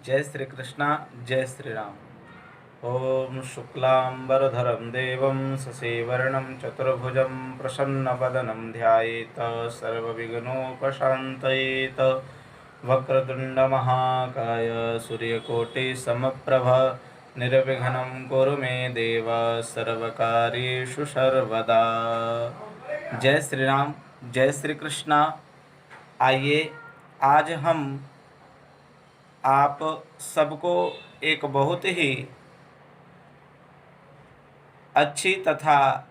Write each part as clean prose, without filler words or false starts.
जय श्री कृष्णा। जय श्री राम। ओम शुक्लांबरधरं देवं शशिवर्णं चतुर्भुजं प्रसन्नवदनं ध्यायेत सर्वविघ्नोपशान्तयेत। वक्रतुण्डमहाकाय सूर्यकोटिसमप्रभ निर्विघ्नं कुरु मे देव सर्वकार्येषु सर्वदा। जय श्री राम। जय श्री कृष्णा। आइए आज हम आप सबको एक बहुत ही अच्छी तथा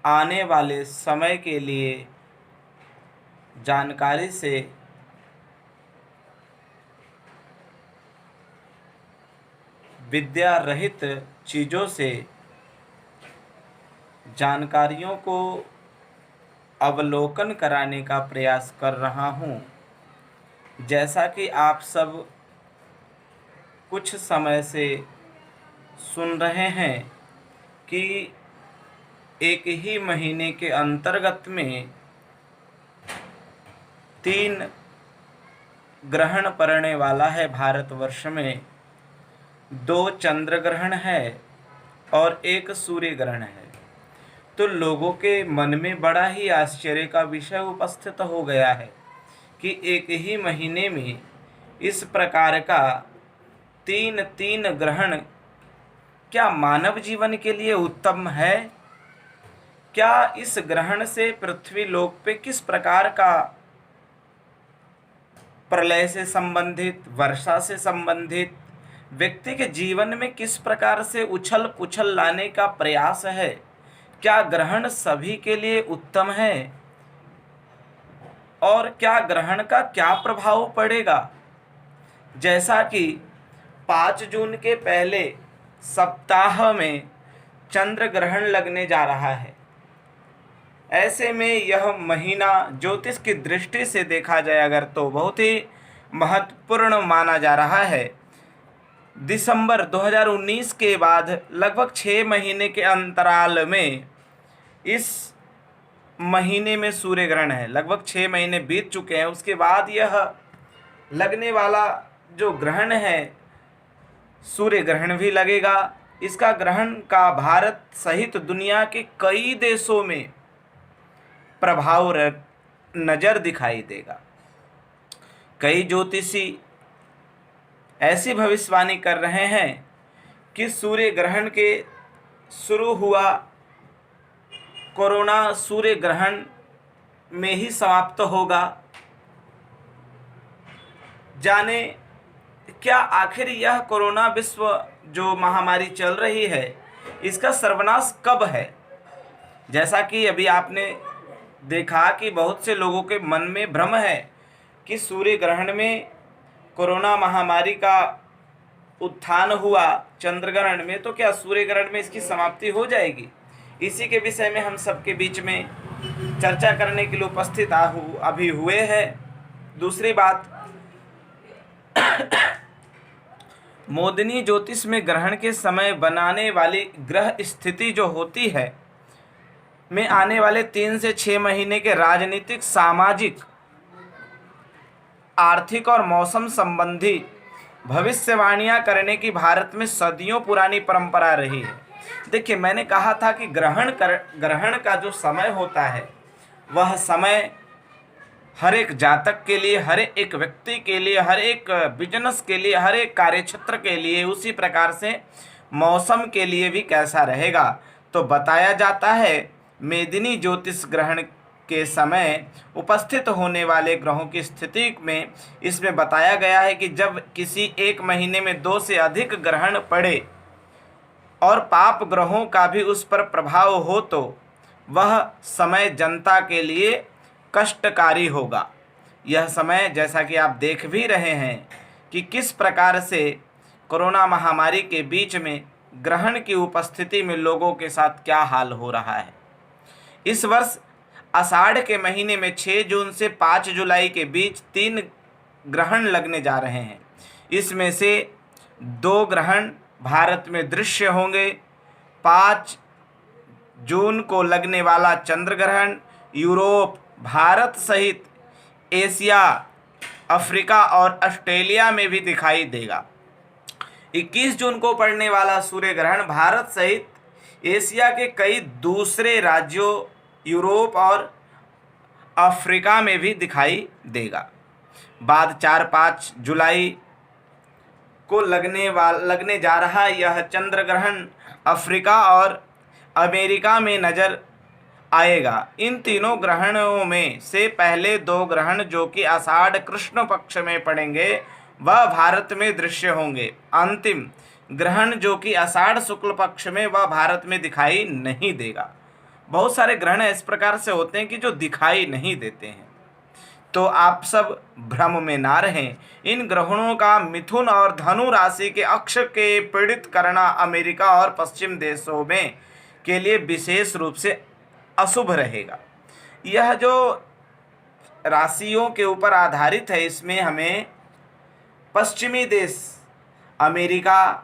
आने वाले समय के लिए जानकारी से विद्या रहित चीज़ों से जानकारियों को अवलोकन कराने का प्रयास कर रहा हूँ। जैसा कि आप सब कुछ समय से सुन रहे हैं कि एक ही महीने के अंतर्गत में 3 ग्रहण पड़ने वाला है। भारतवर्ष में 2 चंद्र ग्रहण है और 1 सूर्य ग्रहण है। तो लोगों के मन में बड़ा ही आश्चर्य का विषय उपस्थित हो गया है कि एक ही महीने में इस प्रकार का 3 ग्रहण क्या मानव जीवन के लिए उत्तम है? क्या इस ग्रहण से पृथ्वी लोक पे किस प्रकार का प्रलय से संबंधित, वर्षा से संबंधित, व्यक्ति के जीवन में किस प्रकार से उछल पुछल लाने का प्रयास है? क्या ग्रहण सभी के लिए उत्तम है? और क्या ग्रहण का क्या प्रभाव पड़ेगा? जैसा कि 5 जून के पहले सप्ताह में चंद्र ग्रहण लगने जा रहा है। ऐसे में यह महीना ज्योतिष की दृष्टि से देखा जाए अगर तो बहुत ही महत्वपूर्ण माना जा रहा है। दिसंबर 2019 के बाद लगभग 6 महीने के अंतराल में इस महीने में सूर्य ग्रहण है। लगभग 6 महीने बीत चुके हैं। उसके बाद यह लगने वाला जो ग्रहण है सूर्य ग्रहण भी लगेगा। इसका ग्रहण का भारत सहित दुनिया के कई देशों में प्रभाव नज़र दिखाई देगा। कई ज्योतिषी ऐसी भविष्यवाणी कर रहे हैं कि सूर्य ग्रहण के शुरू हुआ कोरोना सूर्य ग्रहण में ही समाप्त होगा। जाने क्या आखिर यह कोरोना विश्व जो महामारी चल रही है इसका सर्वनाश कब है? जैसा कि अभी आपने देखा कि बहुत से लोगों के मन में भ्रम है कि सूर्य ग्रहण में कोरोना महामारी का उत्थान हुआ चंद्र ग्रहण में, तो क्या सूर्य ग्रहण में इसकी समाप्ति हो जाएगी? इसी के विषय में हम सबके बीच में चर्चा करने के लिए उपस्थित अभी हुए हैं। दूसरी बात, मोदिनी ज्योतिष में ग्रहण के समय बनाने वाली ग्रह स्थिति जो होती है में आने वाले 3 से 6 महीने के राजनीतिक, सामाजिक, आर्थिक और मौसम संबंधी भविष्यवाणियां करने की भारत में सदियों पुरानी परंपरा रही है। देखिए, मैंने कहा था कि ग्रहण का जो समय होता है वह समय हर एक जातक के लिए, हर एक व्यक्ति के लिए, हर एक बिजनेस के लिए, हर एक कार्यक्षेत्र के लिए, उसी प्रकार से मौसम के लिए भी कैसा रहेगा। तो बताया जाता है मेदिनी ज्योतिष ग्रहण के समय उपस्थित होने वाले ग्रहों की स्थिति में इसमें बताया गया है कि जब किसी एक महीने में 2 से अधिक ग्रहण पड़े और पाप ग्रहों का भी उस पर प्रभाव हो तो वह समय जनता के लिए कष्टकारी होगा। यह समय जैसा कि आप देख भी रहे हैं कि किस प्रकार से कोरोना महामारी के बीच में ग्रहण की उपस्थिति में लोगों के साथ क्या हाल हो रहा है। इस वर्ष आषाढ़ के महीने में 6 जून से 5 जुलाई के बीच 3 ग्रहण लगने जा रहे हैं। इसमें से 2 ग्रहण भारत में दृश्य होंगे। 5 जून को लगने वाला चंद्र ग्रहण यूरोप, भारत सहित एशिया अफ्रीका और ऑस्ट्रेलिया में भी दिखाई देगा। 21 जून को पड़ने वाला सूर्य ग्रहण भारत सहित एशिया के कई दूसरे राज्यों, यूरोप और अफ्रीका में भी दिखाई देगा। बाद 4-5 जुलाई को लगने जा रहा यह चंद्र ग्रहण अफ्रीका और अमेरिका में नजर आएगा। इन तीनों ग्रहणों में से पहले 2 ग्रहण जो कि आषाढ़ कृष्ण पक्ष में पड़ेंगे वह भारत में दृश्य होंगे। अंतिम ग्रहण जो कि आषाढ़ शुक्ल पक्ष में, वह भारत में दिखाई नहीं देगा। बहुत सारे ग्रहण इस प्रकार से होते हैं कि जो दिखाई नहीं देते हैं, तो आप सब भ्रम में ना रहें। इन ग्रहणों का मिथुन और धनु राशि के अक्ष के पीड़ित करना अमेरिका और पश्चिम देशों में के लिए विशेष रूप से अशुभ रहेगा। यह जो राशियों के ऊपर आधारित है, इसमें हमें पश्चिमी देश अमेरिका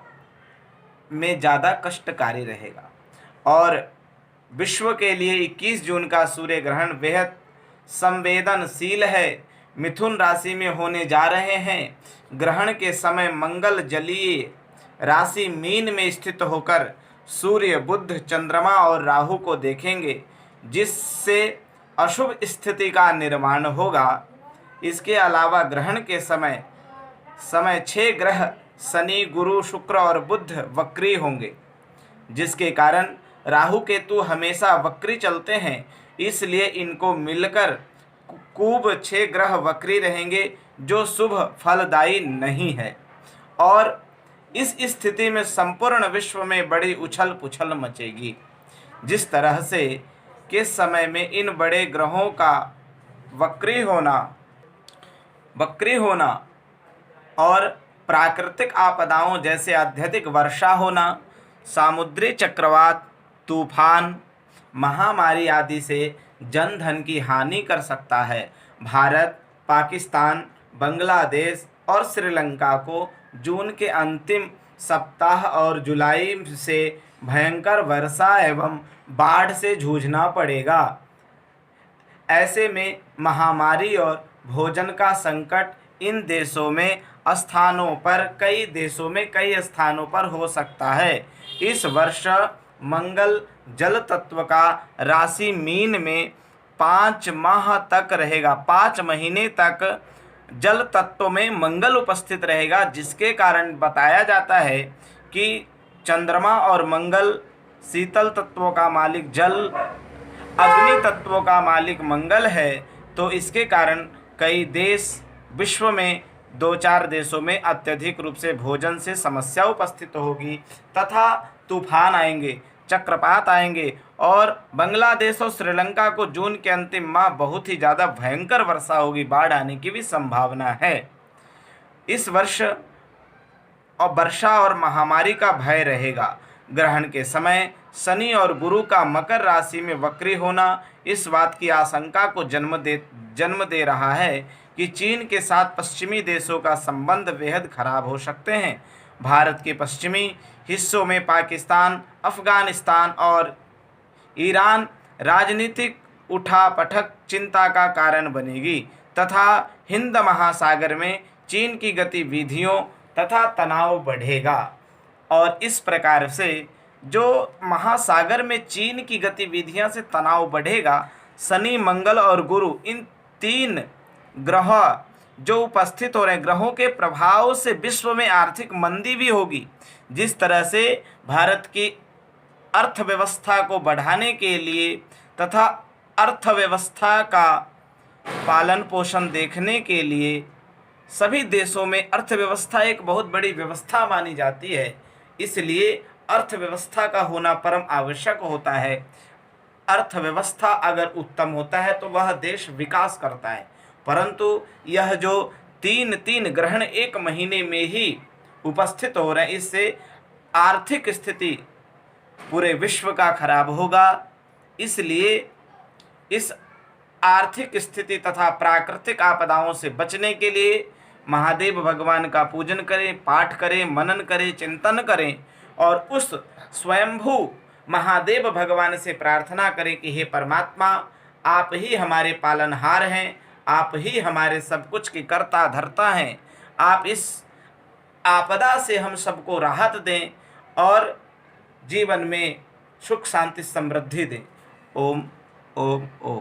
में ज़्यादा कष्टकारी रहेगा। और विश्व के लिए 21 जून का सूर्य ग्रहण बेहद संवेदनशील है। मिथुन राशि में होने जा रहे हैं। ग्रहण के समय मंगल जलीय राशि मीन में स्थित होकर सूर्य, बुध, चंद्रमा और राहु को देखेंगे, जिससे अशुभ स्थिति का निर्माण होगा। इसके अलावा ग्रहण के समय 6 ग्रह शनि, गुरु, शुक्र और बुध वक्री होंगे, जिसके कारण राहु केतु हमेशा वक्री चलते हैं। इसलिए इनको मिलकर खूब 6 ग्रह वक्री रहेंगे, जो शुभ फलदायी नहीं है। और इस स्थिति में संपूर्ण विश्व में बड़ी उछल पुछल मचेगी। जिस तरह से के समय में इन बड़े ग्रहों का वक्री होना और प्राकृतिक आपदाओं जैसे अत्यधिक वर्षा होना, सामुद्री चक्रवात, तूफान, महामारी आदि से जन धन की हानि कर सकता है। भारत, पाकिस्तान, बांग्लादेश और श्रीलंका को जून के अंतिम सप्ताह और जुलाई से भयंकर वर्षा एवं बाढ़ से जूझना पड़ेगा। ऐसे में महामारी और भोजन का संकट इन देशों में कई स्थानों पर हो सकता है। इस वर्ष मंगल जल तत्व का राशि मीन में 5 माह तक रहेगा। 5 महीने तक जल तत्व में मंगल उपस्थित रहेगा, जिसके कारण बताया जाता है कि चंद्रमा और मंगल शीतल तत्वों का मालिक जल, अग्नि तत्वों का मालिक मंगल है। तो इसके कारण कई देश विश्व में 2-4 देशों में अत्यधिक रूप से भोजन से समस्या उपस्थित होगी तथा तूफान आएंगे, चक्रपात आएंगे और बांग्लादेश और श्रीलंका को जून के अंतिम माह बहुत ही ज़्यादा भयंकर वर्षा होगी, बाढ़ आने की भी संभावना है। इस वर्ष वर्षा और महामारी का भय रहेगा। ग्रहण के समय शनि और गुरु का मकर राशि में वक्री होना इस बात की आशंका को जन्म दे रहा है कि चीन के साथ पश्चिमी देशों का संबंध बेहद खराब हो सकते हैं। भारत के पश्चिमी हिस्सों में पाकिस्तान, अफगानिस्तान और ईरान राजनीतिक उठापटक चिंता का कारण बनेगी तथा हिंद महासागर में चीन की गतिविधियों तथा तनाव बढ़ेगा। और इस प्रकार से जो महासागर में चीन की गतिविधियां से तनाव बढ़ेगा, शनि, मंगल और गुरु, इन 3 ग्रह जो उपस्थित हो रहे हैं, ग्रहों के प्रभाव से विश्व में आर्थिक मंदी भी होगी। जिस तरह से भारत की अर्थव्यवस्था को बढ़ाने के लिए तथा अर्थव्यवस्था का पालन पोषण देखने के लिए सभी देशों में अर्थव्यवस्था एक बहुत बड़ी व्यवस्था मानी जाती है, इसलिए अर्थव्यवस्था का होना परम आवश्यक होता है। अर्थव्यवस्था अगर उत्तम होता है तो वह देश विकास करता है, परंतु यह जो 3 ग्रहण एक महीने में ही उपस्थित हो रहे हैं, इससे आर्थिक स्थिति पूरे विश्व का खराब होगा। इसलिए इस आर्थिक स्थिति तथा प्राकृतिक आपदाओं से बचने के लिए महादेव भगवान का पूजन करें, पाठ करें, मनन करें, चिंतन करें और उस स्वयंभू महादेव भगवान से प्रार्थना करें कि हे परमात्मा, आप ही हमारे पालनहार हैं, आप ही हमारे सब कुछ की कर्ता धर्ता हैं। आप इस आपदा से हम सबको राहत दें और जीवन में सुख शांति समृद्धि दें। ओम ओम ओम।